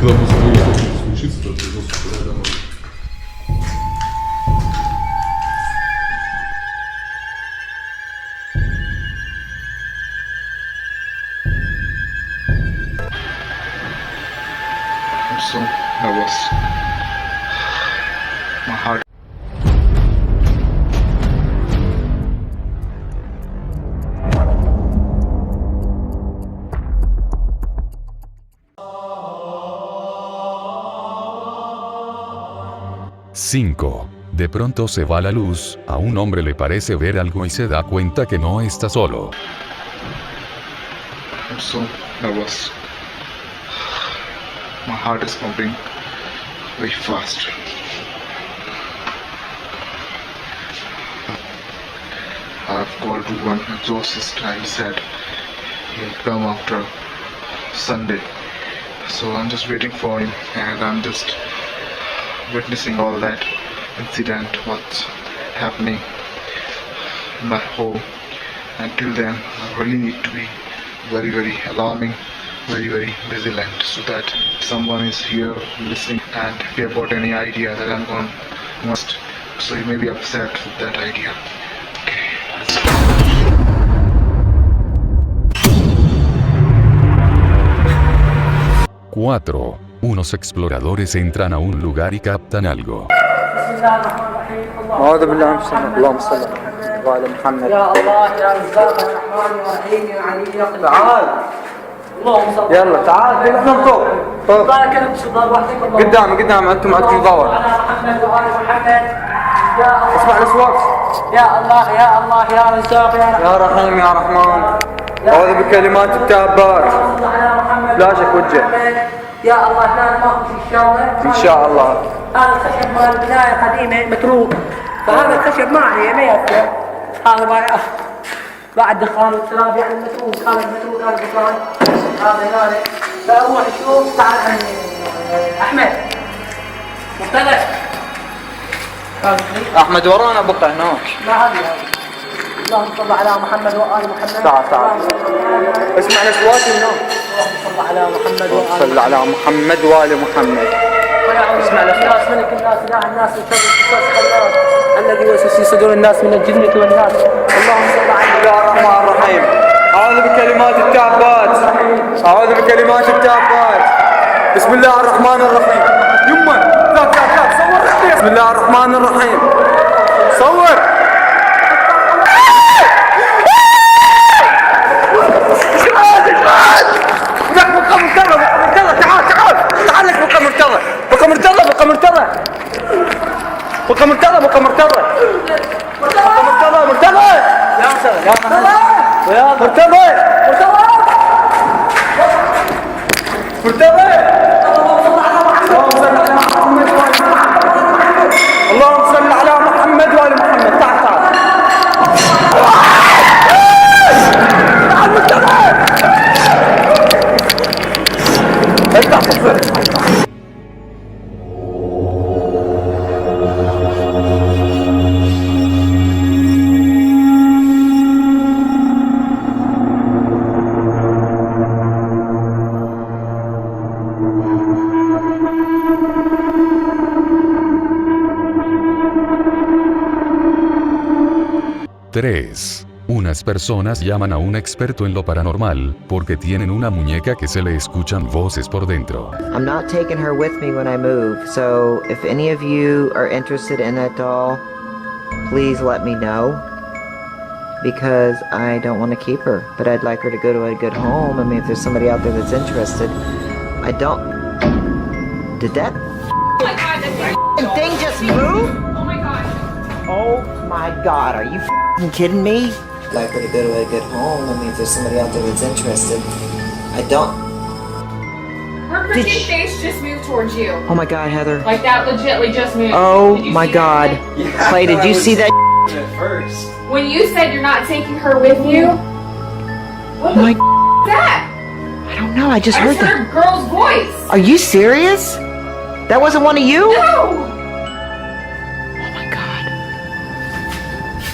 Когда после того, что случится, то производство туда домой. I'm so nervous. My heart. Cinco. De pronto se va la luz, a un hombre le parece ver algo y se da cuenta que no está solo. I'm so nervous. My heart is pumping very fast. I've called to one exorcist and he said he'll come after Sunday. So I'm just waiting for him and I'm just witnessing all that incident, what's happening in my home. Until then, I really need to be very, very alarming, very, very vigilant, so that someone is here listening and if you have got any idea that I'm going must, so you may be upset with that idea. Okay, let's go. 4. Unos exploradores entran a un lugar y captan algo. أعوذ بالله من الشيطان اللهم صل على محمد يا الله يا رزاق يا رحمن يا رحيم يا علي يا قدير. تعال اللهم صل يلا تعال احنا فوق فوق بارك لك صدر وحدك الله. قدام انتم عندكم ضوء. على محمد وآل محمد. يا الله اسمع الاصوات. يا الله يا الله يا رزاق يا رحمن يا رحيم يا رحمن أعوذ بكلمات التابات. صل على محمد فلاشك وجه. يا الله هنا ماكو في الشاور ان شاء الله. هذا الخشب مال البداية قديمة متروك، فهذا الخشب ما عليه ما يأثر. هذا بعد دخان والتراب يعني متروك، هذا المتروك هذا الدخان هذا هنا. فأروح أشوف تعال عن أحمد مختلف. احمد ورانا بقى هناك. ما هذه اللهم صل على محمد وآل محمد. تعال اسمع الاصوات هناك. اللهم صل على محمد وآل صل على محمد وآل محمد. اسمع الناس ملك الناس اله الناس الشر القصاص خلاص الذي يوسوس في صدور الناس من الجنة والناس. اللهم صل على بسم الله الرحمن الرحيم. أعوذ بكلمات التابات. أعوذ بكلمات التابات. بسم الله الرحمن الرحيم. يمه لا صور. بسم الله الرحمن الرحيم. صور. تعال لك بقى مرتضى. بقى مرتضى. بقى مرتضى. بقى مرتضى. بقى مرتضى. مرتضى. مرتضى. يا مرتضى. يا مرتضى. مرتضى. مرتضى. اللهم صل على محمد وآل محمد. تعال تعال. تعال مرتضى. افتح صفر. Tres. Unas personas llaman a un experto en lo paranormal, porque tienen una muñeca que se le escuchan voces por dentro. I'm not taking her with me when I move, so if any of you are interested in that doll, please let me know. Because I don't want to keep her, but I'd like her to go to a good home. I mean, if there's somebody out there that's interested, I don't... Did that Oh my god, that's thing just move? Oh my god. Oh my god, are you kidding me? I'd like her to go to a good home. I mean, if there's somebody out there that's interested, I don't... Her freaking face just moved towards you. Oh my god, Heather. Like that legitly just moved. Oh Did you my see god. that? Clay, did you see that? At first. When you said you're not taking her with you, what the My f is that? I don't know, I just I heard just that. heard a girl's voice. Are you serious? That wasn't one of you? No. Oh my god.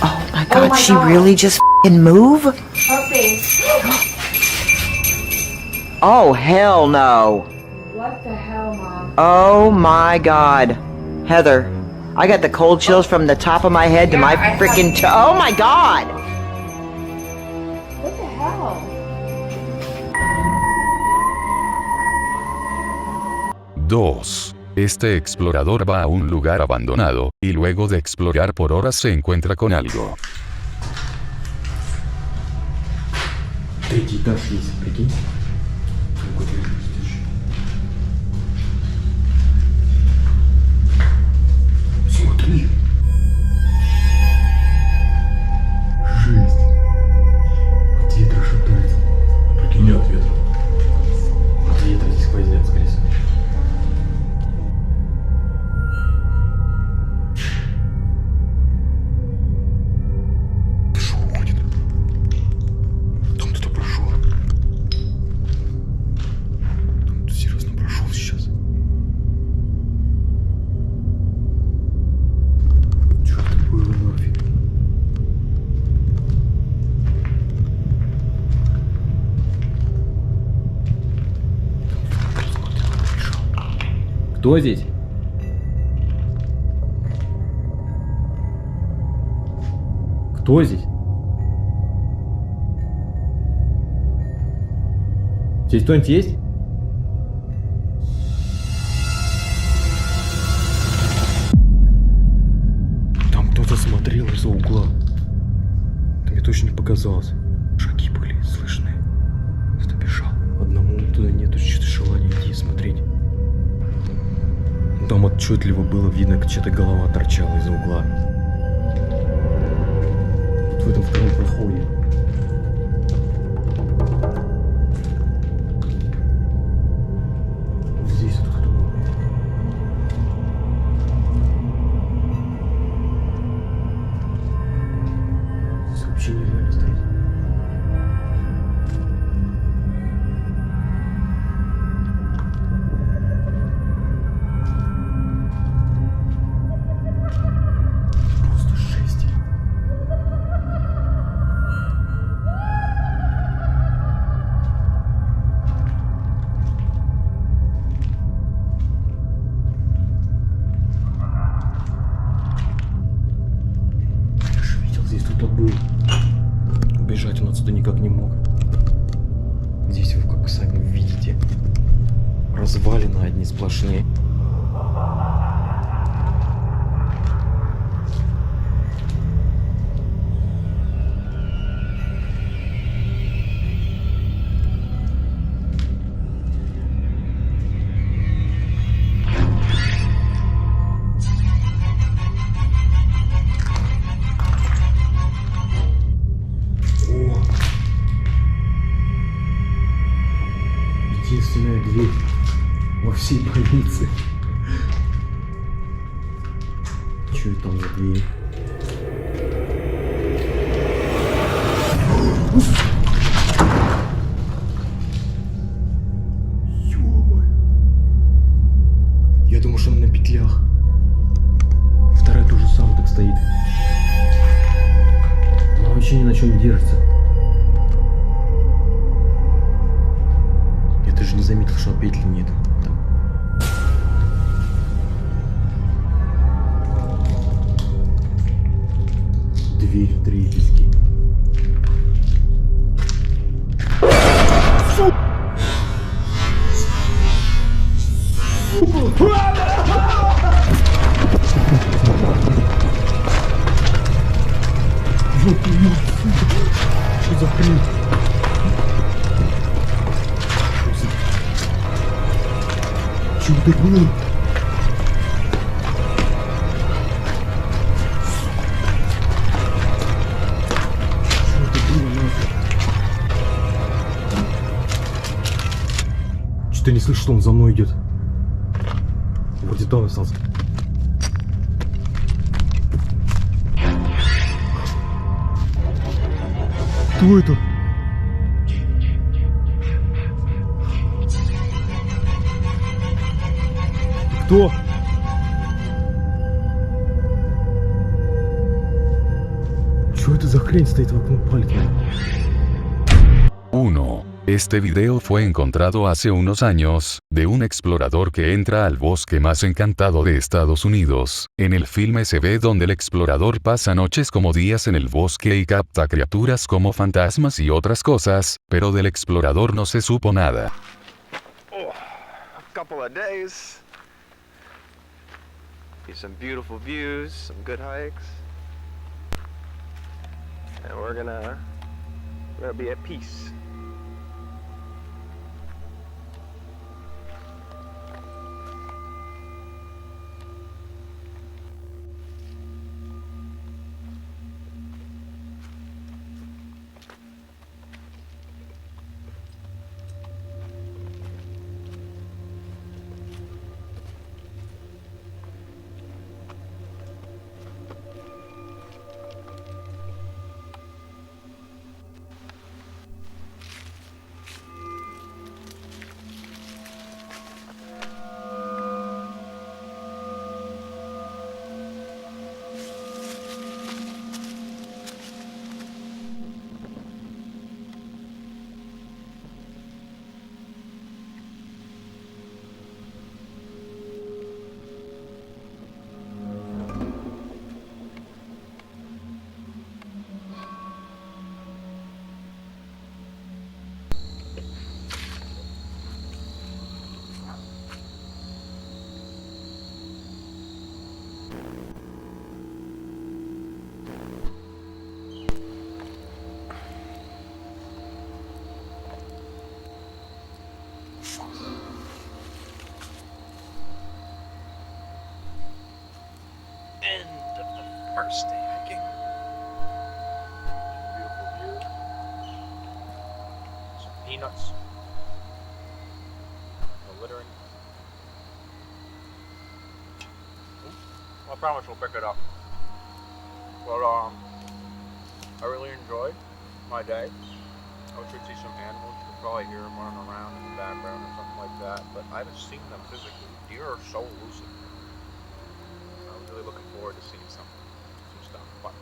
Oh my Oh god, my she God. really just move? Her face. Oh hell no. What What the hell, Mom? Oh my god. Heather, I got the cold chills from the top of my head to my freaking toe. Oh my god! What the hell? Dos. Este explorador va a un lugar abandonado, y luego de explorar por horas se encuentra con algo. Третий этаж есть, прикинь. Какой-то престиж. Смотри. Жесть. От ветра шатается. Прикинь, не от ветра. От ветра здесь сквозняк, скорее всего. Что уходит? Там кто-то прошел. Там кто серьезно прошел сейчас. Что это было нафиг? Кто здесь? Кто здесь? Здесь кто-нибудь есть? Там кто-то смотрел из-за угла. Это мне точно не показалось. Шаги были слышны. Кто-то бежал. Одному туда нету что-то желания идти смотреть. Там отчетливо было видно, как чья-то голова торчала из-за угла. Вот в этом втором проходе. Здесь вот кто? Здесь вообще нереально стоять. Просто жесть. Я же видел, здесь кто-то был. Убежать он отсюда никак не мог. Здесь вы, как сами видите, развалины одни сплошные. О! Единственная дверь во всей больнице. Что это там за дверь? Ё-моё. Я думал, что он на петлях. Вторая тоже самое так стоит. Она вообще ни на чем не держится. Я даже не заметил, что петли нет. Там. Дверь в дребезги. Что за хрень? Что это было? Что это было, нахуй? Что-то не слышу, что он за мной идет. Вроде там остался. Кто это? Кто? Что это за хрень стоит вокруг палец? 1. Este video fue encontrado hace unos años, de un explorador que entra al bosque más encantado de Estados Unidos. En el filme se ve donde el explorador pasa noches como días en el bosque y capta criaturas como fantasmas y otras cosas, pero del explorador no se supo nada. Oh, a couple of days. Some beautiful views, some good hikes. And we're gonna be at peace. First day hiking. Beautiful view. Some peanuts. No littering. I promise we'll pick it up. But I really enjoyed my day. I should see some animals. You could probably hear them running around in the background or something like that. But I haven't seen them physically. Deer are so elusive. I was really looking forward to seeing some stuff, but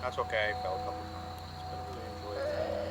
that's okay. I fell a couple times. It's been really enjoyable.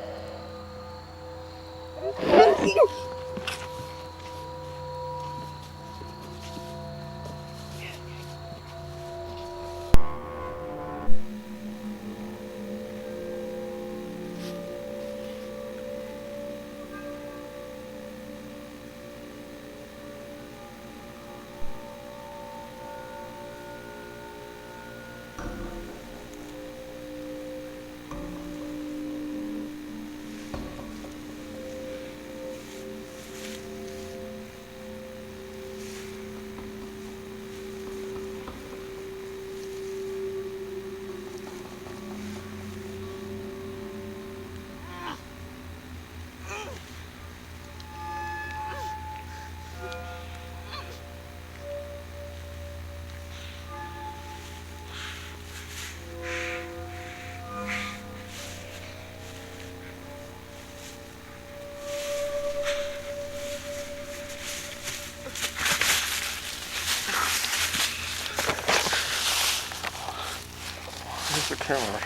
Where's the camera?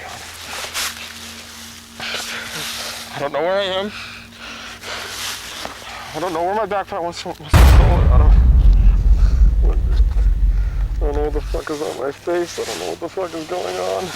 I don't know where I am. I don't know where my backpack was. I don't know what the fuck is on my face. I don't know what the fuck is going on.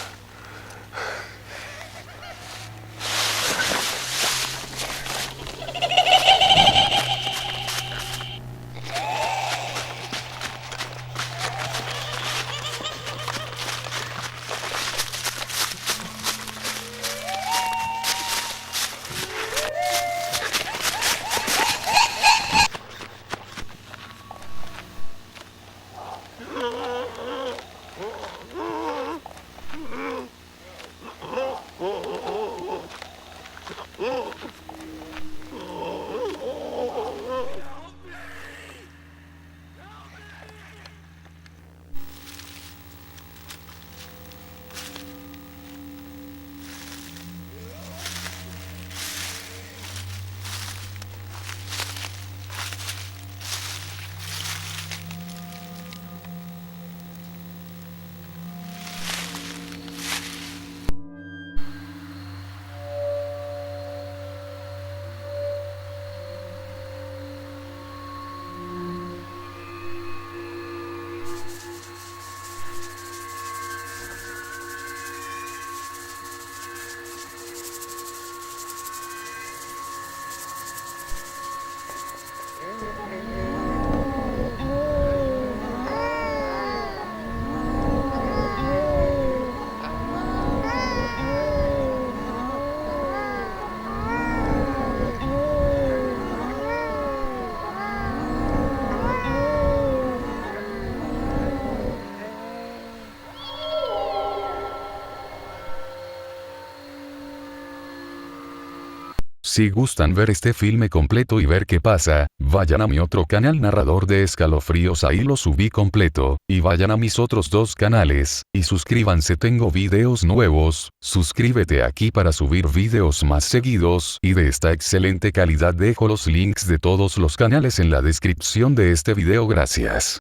Si gustan ver este filme completo y ver qué pasa, vayan a mi otro canal Narrador de Escalofríos, ahí lo subí completo, y vayan a mis otros 2 canales, y suscríbanse, tengo videos nuevos, suscríbete aquí para subir videos más seguidos y de esta excelente calidad. Dejo los links de todos los canales en la descripción de este video, gracias.